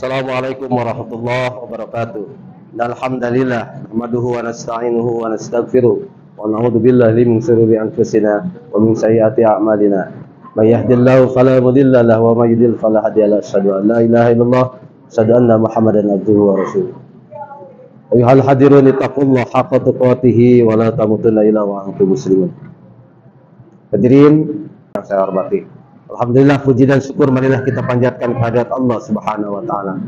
Assalamualaikum warahmatullahi wabarakatuh. Alhamdulillah, nahmaduhu wa nasta'inuhu wa nastaghfiruh wa na'udzu billahi min shururi anfusina wa min sayyiati a'malina. May yahdihillahu fala mudilla lahu wa may yudlil fala hadiya lahu. Asyhadu an la ilaha illallah, asyhadu anna Muhammadan abduhu wa rasuluh. Ayyuhal hadirun ittaqullaha haqqa tuqatih wa la tamutunna illa wa antum muslimun. Hadirin yang saya hormati, alhamdulillah, puji dan syukur marilah kita panjatkan kehadirat Allah Subhanahu wa taala.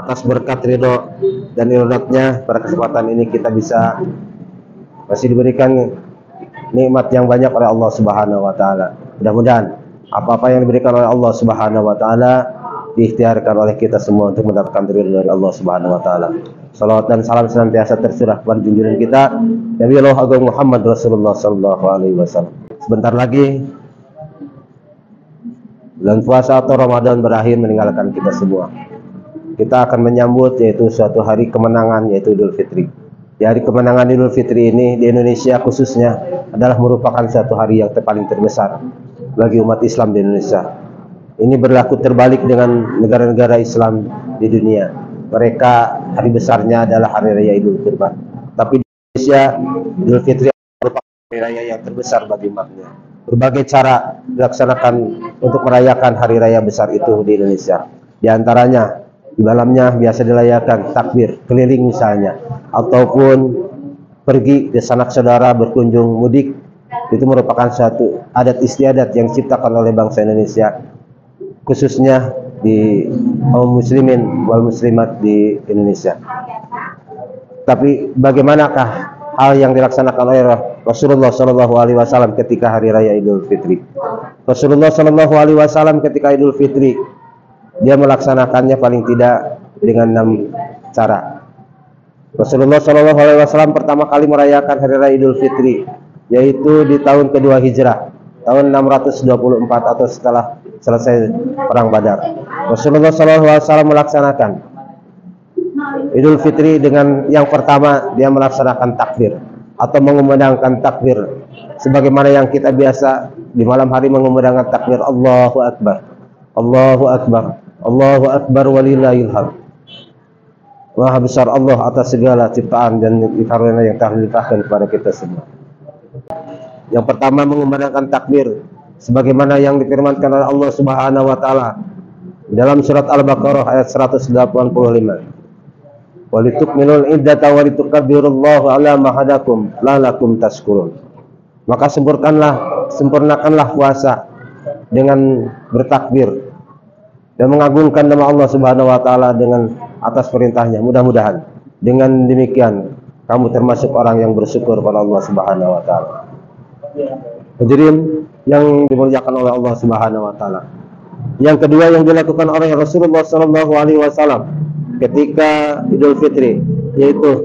Atas berkat ridho dan iradahnya pada kesempatan ini kita bisa masih diberikan nikmat yang banyak oleh Allah Subhanahu wa taala. Mudah-mudahan apa-apa yang diberikan oleh Allah Subhanahu wa taala diikhtiarkan oleh kita semua untuk mendapatkan ridho dari Allah Subhanahu wa taala. Salawat dan salam senantiasa tercurah kepada junjungan kita Nabi Allah Agung Muhammad Rasulullah sallallahu alaihi wasallam. Sebentar lagi bulan puasa atau Ramadan berakhir meninggalkan kita semua. Kita akan menyambut yaitu suatu hari kemenangan, yaitu Idul Fitri. Di hari kemenangan Idul Fitri ini di Indonesia khususnya adalah merupakan suatu hari yang paling terbesar bagi umat Islam di Indonesia. Ini berlaku terbalik dengan negara-negara Islam di dunia. Mereka hari besarnya adalah hari raya Idul Kurban. Tapi di Indonesia Idul Fitri merupakan hari raya yang terbesar bagi umatnya. Berbagai cara dilaksanakan untuk merayakan hari raya besar itu di Indonesia. Di antaranya, di dalamnya biasa dirayakan takbir keliling misalnya, ataupun pergi ke sanak saudara berkunjung mudik. Itu merupakan suatu adat istiadat yang diciptakan oleh bangsa Indonesia, khususnya di kaum muslimin wal muslimat di Indonesia. Tapi bagaimanakah hal yang dilaksanakan oleh Rasulullah Shallallahu Alaihi Wasallam ketika hari raya Idul Fitri? Rasulullah Shallallahu Alaihi Wasallam ketika Idul Fitri dia melaksanakannya paling tidak dengan 6 cara. Rasulullah Shallallahu Alaihi Wasallam pertama kali merayakan hari raya Idul Fitri yaitu di tahun kedua Hijrah, tahun 624 atau setelah selesai perang Badar. Rasulullah Shallallahu Alaihi Wasallam melaksanakan Idul Fitri dengan yang pertama dia melaksanakan takbir atau mengumandangkan takbir sebagaimana yang kita biasa di malam hari mengumandangkan takbir Allahu Akbar, Allahu Akbar, Allahu Akbar walillahil hamd. Maha besar Allah atas segala ciptaan dan karunia yang telah dilimpahkan kepada kita semua. Yang pertama mengumandangkan takbir sebagaimana yang difirmankan oleh Allah Subhanahu wa taala dalam surat Al-Baqarah ayat 185. Walitukmilul iddata walitukabbirullaha ala ma hadakum la'allakum tashkurun. Maka sempurnakanlah puasa dengan bertakbir dan mengagungkan nama Allah Subhanahu wa taala dengan atas perintahnya. Mudah-mudahan dengan demikian kamu termasuk orang yang bersyukur pada Allah Subhanahu wa taala. Hadirin yang dimuliakan oleh Allah Subhanahu wa taala. Yang kedua yang dilakukan oleh Rasulullah sallallahu alaihi wasallam ketika Idul Fitri yaitu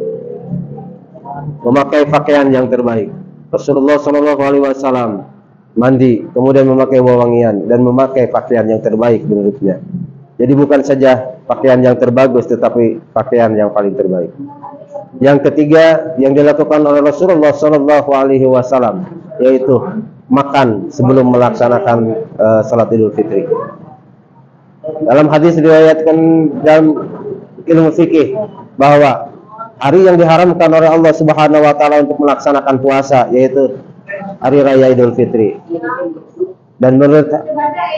memakai pakaian yang terbaik. Rasulullah sallallahu alaihi wasallam mandi, kemudian memakai wewangian dan memakai pakaian yang terbaik menurutnya. Jadi bukan saja pakaian yang terbagus tetapi pakaian yang paling terbaik. Yang ketiga yang dilakukan oleh Rasulullah sallallahu alaihi wasallam yaitu makan sebelum melaksanakan salat Idul Fitri. Dalam hadis diriwayatkan dalam ilmu fikih bahwa hari yang diharamkan oleh Allah Subhanahu wa taala untuk melaksanakan puasa yaitu hari raya Idul Fitri. Dan menurut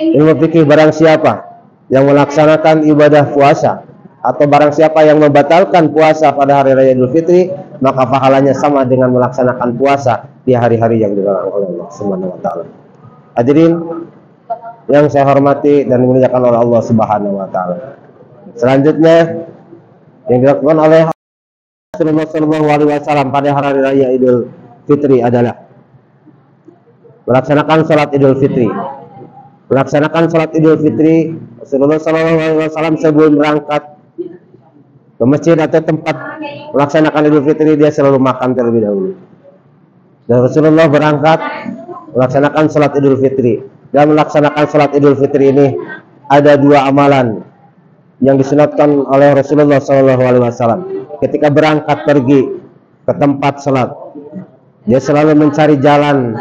ilmu fikih barang siapa yang melaksanakan ibadah puasa atau barang siapa yang membatalkan puasa pada hari raya Idul Fitri, maka pahalanya sama dengan melaksanakan puasa di hari-hari yang dilarang oleh Allah Subhanahu wa taala. Hadirin yang saya hormati dan dimuliakan oleh Allah Subhanahu wa taala. Selanjutnya yang dilakukan oleh Rasulullah sallallahu alaihi wasallam pada hari raya Idul Fitri adalah melaksanakan salat Idul Fitri. Melaksanakan salat Idul Fitri, Rasulullah sallallahu alaihi wasallam sebelum berangkat ke masjid atau tempat melaksanakan Idul Fitri dia selalu makan terlebih dahulu. Dan Rasulullah berangkat melaksanakan salat Idul Fitri. Dan melaksanakan salat Idul Fitri ini ada 2 amalan yang disunatkan oleh Rasulullah SAW. Ketika berangkat pergi ke tempat salat, dia selalu mencari jalan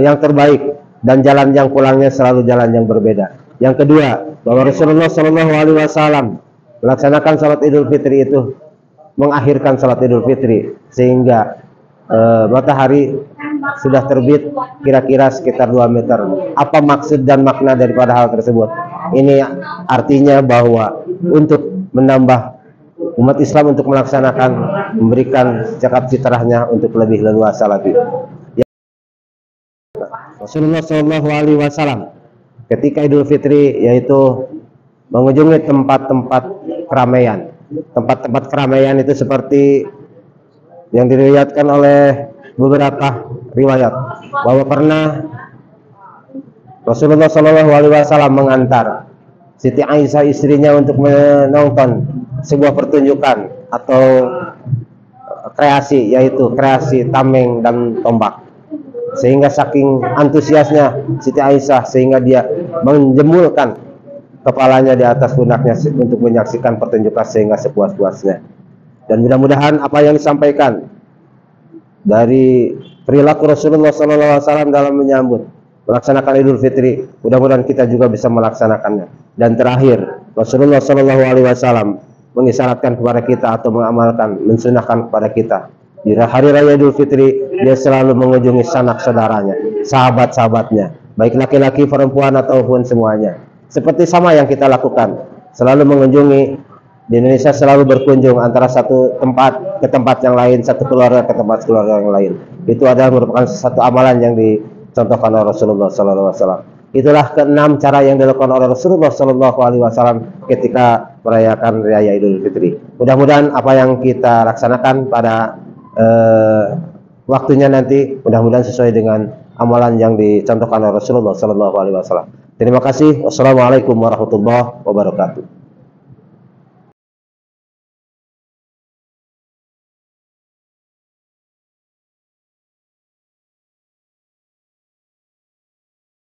yang terbaik dan jalan yang pulangnya selalu jalan yang berbeda. Yang kedua, bahwa Rasulullah Shallallahu Alaihi Wasallam melaksanakan salat Idul Fitri itu mengakhirkan salat Idul Fitri sehingga matahari sudah terbit kira-kira sekitar 2 meter. Apa maksud dan makna daripada hal tersebut? Ini artinya bahwa untuk menambah umat Islam untuk melaksanakan, memberikan zakat fitrahnya untuk lebih leluasa lagi. Rasulullah Shallallahu Alaihi Wasallam ketika Idul Fitri yaitu mengunjungi tempat-tempat keramaian. Tempat-tempat keramaian itu seperti yang diriwayatkan oleh beberapa riwayat bahwa pernah Rasulullah Shallallahu Alaihi Wasallam mengantar Siti Aisyah istrinya untuk menonton sebuah pertunjukan atau kreasi, yaitu kreasi tameng dan tombak. Sehingga saking antusiasnya Siti Aisyah sehingga dia menjemulkan kepalanya di atas pundaknya untuk menyaksikan pertunjukan sehingga sepuas-puasnya. Dan mudah-mudahan apa yang disampaikan dari perilaku Rasulullah SAW dalam menyambut melaksanakan Idul Fitri, mudah-mudahan kita juga bisa melaksanakannya. Dan terakhir, Rasulullah SAW mengisyaratkan kepada kita atau mengamalkan, mensunahkan kepada kita di hari raya Idul Fitri dia selalu mengunjungi sanak saudaranya, sahabat-sahabatnya, baik laki-laki, perempuan ataupun semuanya. Seperti sama yang kita lakukan, selalu mengunjungi. Di Indonesia selalu berkunjung antara satu tempat ke tempat yang lain, satu keluarga ke tempat keluarga yang lain. Itu adalah merupakan satu amalan yang dicontohkan oleh Rasulullah SAW. Itulah keenam cara yang dilakukan oleh Rasulullah SAW ketika merayakan raya Idul Fitri. Mudah-mudahan apa yang kita laksanakan pada waktunya nanti mudah-mudahan sesuai dengan amalan yang dicontohkan oleh Rasulullah SAW. Terima kasih. Wassalamualaikum warahmatullahi wabarakatuh.